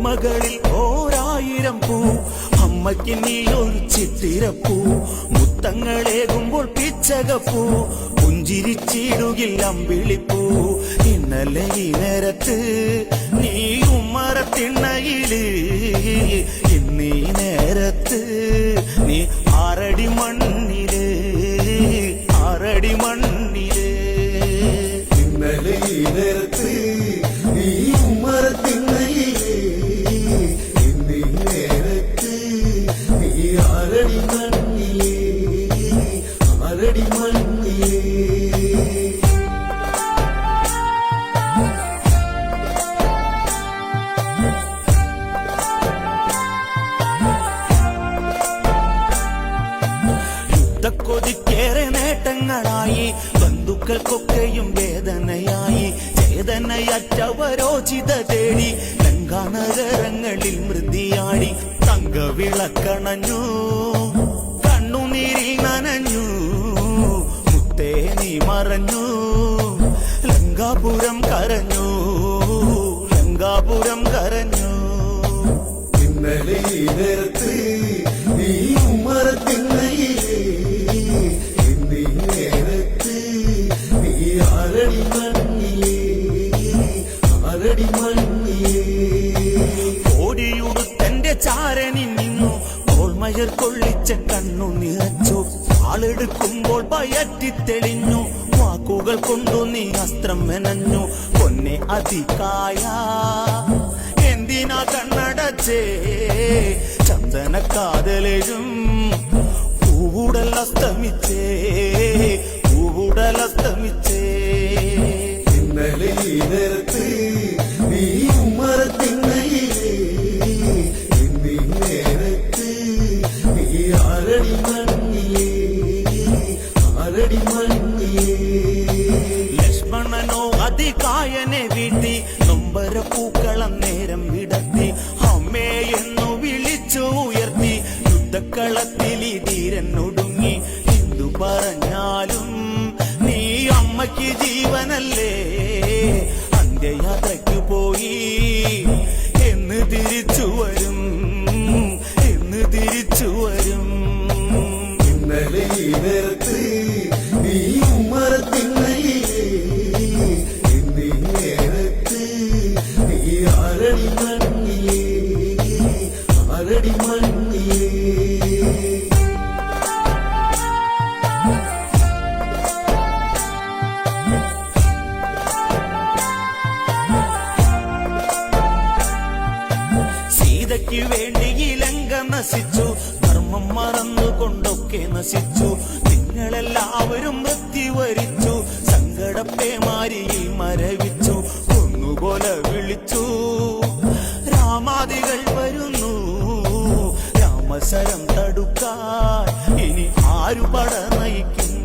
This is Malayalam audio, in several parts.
ഓർമ്മകളിൽ ഓരായിരം പൂ അമ്മയ്ക്ക് നീ ഒരു ചിത്തിരപ്പൂ മുത്തങ്ങളേകുമ്പോൾ പിച്ചകപ്പൂ പുഞ്ചിരിച്ചിടുകിൽ അമ്പിളിപ്പൂ ഇന്നലെ ഈ നേരത്ത് നീ ഉമ്മറത്തിണ്ണയില് ഇന്നീ നേരത്ത് നീ ആറടി മണ്ണില് ആറടി മണ്ണില് ഇന്നലെ ഈ നേരത്ത് നീ ഉമ്മറത്തിണ്ണയില് ഇന്നീ നേരത്ത് നീ ആറടി മണ്ണില് ആറടി മണ്ണില് കൊതിക്കേറെ നേട്ടങ്ങളായി ബന്ധുക്കൾക്കൊക്കെയും വേദനയായി ചേതനയറ്റവരോചിത തേടി ലങ്കാനഗരങ്ങളിൽ മൃതിയാടി തങ്കവിളക്കണഞ്ഞു കണ്ണുനീരിൽ നനഞ്ഞു മുത്തേ നീ മറഞ്ഞു ലങ്കാപുരം കരഞ്ഞു ലങ്കാപുരം കരഞ്ഞു ഇന്നലെ ഈ നേരത്ത് നീ ഉമ്മറത്തിണ്ണയില് ഇന്നീ നേരത്ത് നീ ആറടി മണ്ണില് ആറടി മണ്ണില് ഓടിയുടുത്തന്റെ ചാരനിൽ നിന്നു ഓൾമയർ കൊള്ളിച്ച കണ്ണു നിറച്ചു ആളെടുക്കുമ്പോൾ പയറ്റിത്തെളിഞ്ഞു വാക്കുകൾ കൊണ്ടു നീ അസ്ത്രം മെനഞ്ഞു പൊന്നെ അതികായ എന്തിനാ കണ്ണടച്ചേ ചന്ദനക്കാതലും പൂവുടൽ അസ്തമിച്ചേ പൂവുടൽ അസ്തമിച്ചേ ഇന്നലെ ഈ നേരത്ത് നീ ഉമ്മറത്തിണ്ണയില് ഇന്നീ നേരത്ത് നീ ആറടി മണ്ണില് ആറടി മണ്ണില് ലക്ഷ്മണനോ അതികായനെ വീട്ടി നൊമ്പര പൂക്കളം നേരം വിടത്തി അമ്മേ എന്നു വിളിച്ചു ഉയർത്തി യുദ്ധക്കളത്തിൽ ഈ ധീരൻ ഒടുങ്ങി എന്തു പറഞ്ഞാലും നീ അമ്മയ്ക്ക് ജീവനല്ലേ അന്ത്യയാത്രയ്ക്ക് പോയി എന്ന് തിരിച്ചു വരും എന്ന് തിരിച്ചു വരും ഇന്നലെ ഈ നേരത്ത് നീ ഉമ്മറത്തിണ്ണയില് ഇന്നീ നേരത്ത് നീ ആറടി മണ്ണില് ആറടി മണ്ണില് സീതയ്ക്ക് വേണ്ടി ഇലങ്ക നശിച്ചു ധർമ്മം മറന്നുകൊണ്ടൊക്കെ നശിച്ചു നിങ്ങളെല്ലാവരും മൃത്യു വരിച്ചു സങ്കടപ്പേമാരിയിൽ മരവിച്ചു ഒന്നുപോലെ വിളിച്ചു രാമാദികൾ വരുന്നു രാമശരം തടുക്കാൻ ഇനി ആരു പട നയിക്കും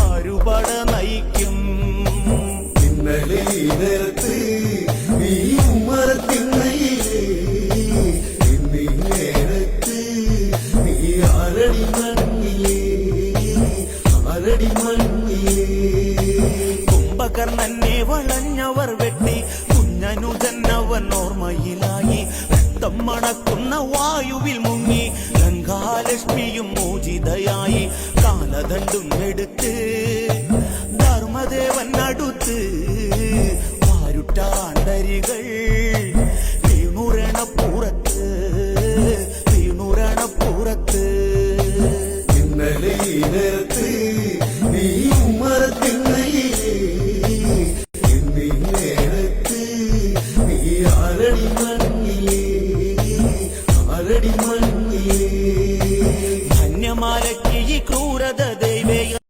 ആരു പട നയിക്കും ഇന്നലെ ഈ നേരത്ത് നീ ഉമ്മറത്തിണ്ണയില് ഇന്നീ നേരത്ത് നീ ആറടി മണ്ണില് ആറടി മണ്ണില് കുംഭകർണനെ വളഞ്ഞവർ വെട്ടി കുഞ്ഞനുജന്നവൻ ഓർമ്മയിലായി രക്തം മണക്കുന്ന വായുവിൽ മുങ്ങി ഗംഗാലക്ഷ്മിയും മോചിതയായി കാലദണ്ഡും എടുത്ത് ധർമ്മദേവൻ അടുത്ത് വാരുട്ടാണ്ടരികൾ